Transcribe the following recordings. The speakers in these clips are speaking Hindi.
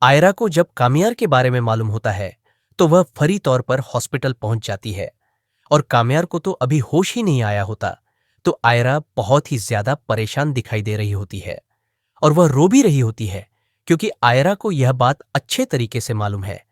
आयरा को जब कामियार के बारे में मालूम होता है, तो वह फौरी तौर पर हॉस्पिटल पहुंच जाती है और कामियार को तो अभी होश ही नहीं आया होता। तो आयरा बहुत ही ज्यादा परेशान दिखाई दे रही होती है और वह रो भी रही होती है, क्योंकि आयरा को यह बात अच्छे तरीके से मालूम है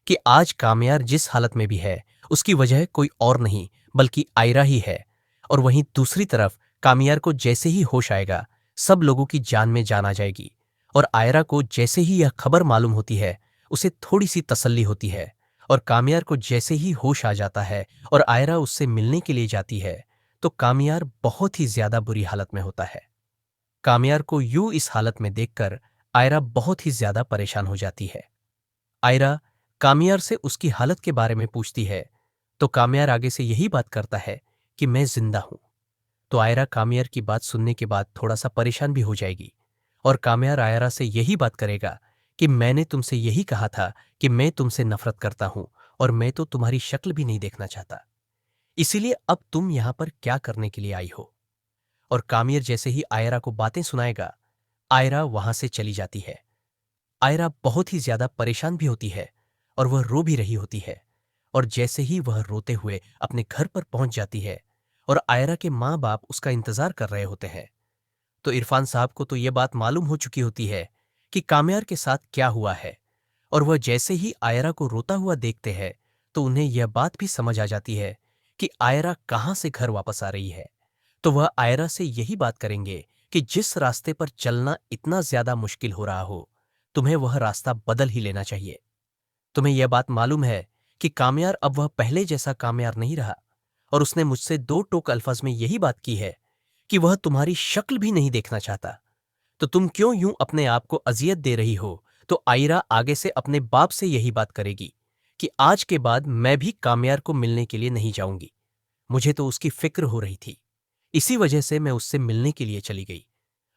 कि आज कामयार जिस हालत में भी है, उसकी वजह कोई और नहीं बल्कि आयरा ही है। और वहीं दूसरी तरफ कामयार को जैसे ही होश आएगा, सब लोगों की जान में जान आ जाएगी। और आयरा को जैसे ही यह खबर मालूम होती है, उसे थोड़ी सी तसल्ली होती है। और कामयार को जैसे ही होश आ जाता है और आयरा उससे मिलने के लिए जाती है, तो कामयार बहुत ही ज्यादा बुरी हालत में होता है। कामयार को यूं इस हालत में देखकर आयरा बहुत ही ज्यादा परेशान हो जाती है। आयरा कामियार से उसकी हालत के बारे में पूछती है, तो कामियार आगे से यही बात करता है कि मैं जिंदा हूं। तो आयरा कामियार की बात सुनने के बाद थोड़ा सा परेशान भी हो जाएगी और कामियार आयरा से यही बात करेगा कि मैंने तुमसे यही कहा था कि मैं तुमसे नफरत करता हूं और मैं तो तुम्हारी शक्ल भी नहीं देखना चाहता। इसीलिए अब तुम यहां पर क्या करने के लिए आई हो? और कामियार जैसे ही आयरा को बातें सुनाएगा, आयरा वहां से चली जाती है। आयरा बहुत ही ज्यादा परेशान भी होती है और वह रो भी रही होती है। और जैसे ही वह रोते हुए अपने घर पर पहुंच जाती है और आयरा के माँ बाप उसका इंतजार कर रहे होते हैं, तो इरफान साहब को तो यह बात मालूम हो चुकी होती है कि कामयार के साथ क्या हुआ है। और वह जैसे ही आयरा को रोता हुआ देखते हैं, तो उन्हें यह बात भी समझ आ जाती है कि आयरा कहाँ से घर वापस आ रही है। तो वह आयरा से यही बात करेंगे कि जिस रास्ते पर चलना इतना ज्यादा मुश्किल हो रहा हो, तुम्हें वह रास्ता बदल ही लेना चाहिए। तुम्हें यह बात मालूम है कि कामयार अब वह पहले जैसा कामयार नहीं रहा, और उसने मुझसे दो टोक अल्फाज में यही बात की है कि वह तुम्हारी शक्ल भी नहीं देखना चाहता। तो तुम क्यों यूं अपने आप को अजियत दे रही हो? तो आयरा आगे से अपने बाप से यही बात करेगी कि आज के बाद मैं भी कामयार को मिलने के लिए नहीं जाऊंगी। मुझे तो उसकी फिक्र हो रही थी, इसी वजह से मैं उससे मिलने के लिए चली गई।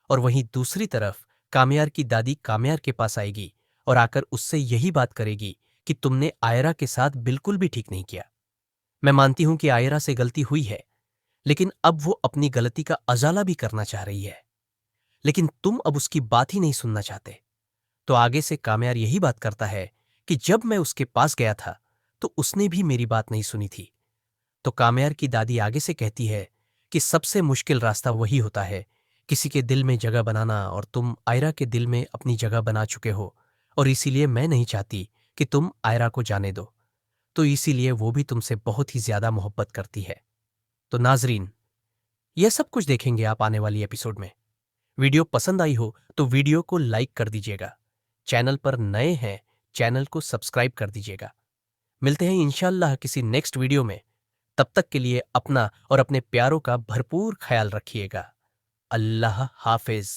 और वहीं दूसरी तरफ कामयार की दादी कामयार के पास आएगी और आकर उससे यही बात करेगी कि तुमने आयरा के साथ बिल्कुल भी ठीक नहीं किया। मैं मानती हूं कि आयरा से गलती हुई है, लेकिन अब वो अपनी गलती का अजाला भी करना चाह रही है, लेकिन तुम अब उसकी बात ही नहीं सुनना चाहते। तो आगे से कामयार यही बात करता है कि जब मैं उसके पास गया था, तो उसने भी मेरी बात नहीं सुनी थी। तो कामयार की दादी आगे से कहती है कि सबसे मुश्किल रास्ता वही होता है, किसी के दिल में जगह बनाना, और तुम आयरा के दिल में अपनी जगह बना चुके हो। और इसीलिए मैं नहीं चाहती कि तुम आयरा को जाने दो। तो इसीलिए वो भी तुमसे बहुत ही ज्यादा मोहब्बत करती है। तो नाजरीन, यह सब कुछ देखेंगे आप आने वाली एपिसोड में। वीडियो पसंद आई हो तो वीडियो को लाइक कर दीजिएगा। चैनल पर नए हैं, चैनल को सब्सक्राइब कर दीजिएगा। मिलते हैं इंशाल्लाह किसी नेक्स्ट वीडियो में। तब तक के लिए अपना और अपने प्यारों का भरपूर ख्याल रखिएगा। अल्लाह हाफिज।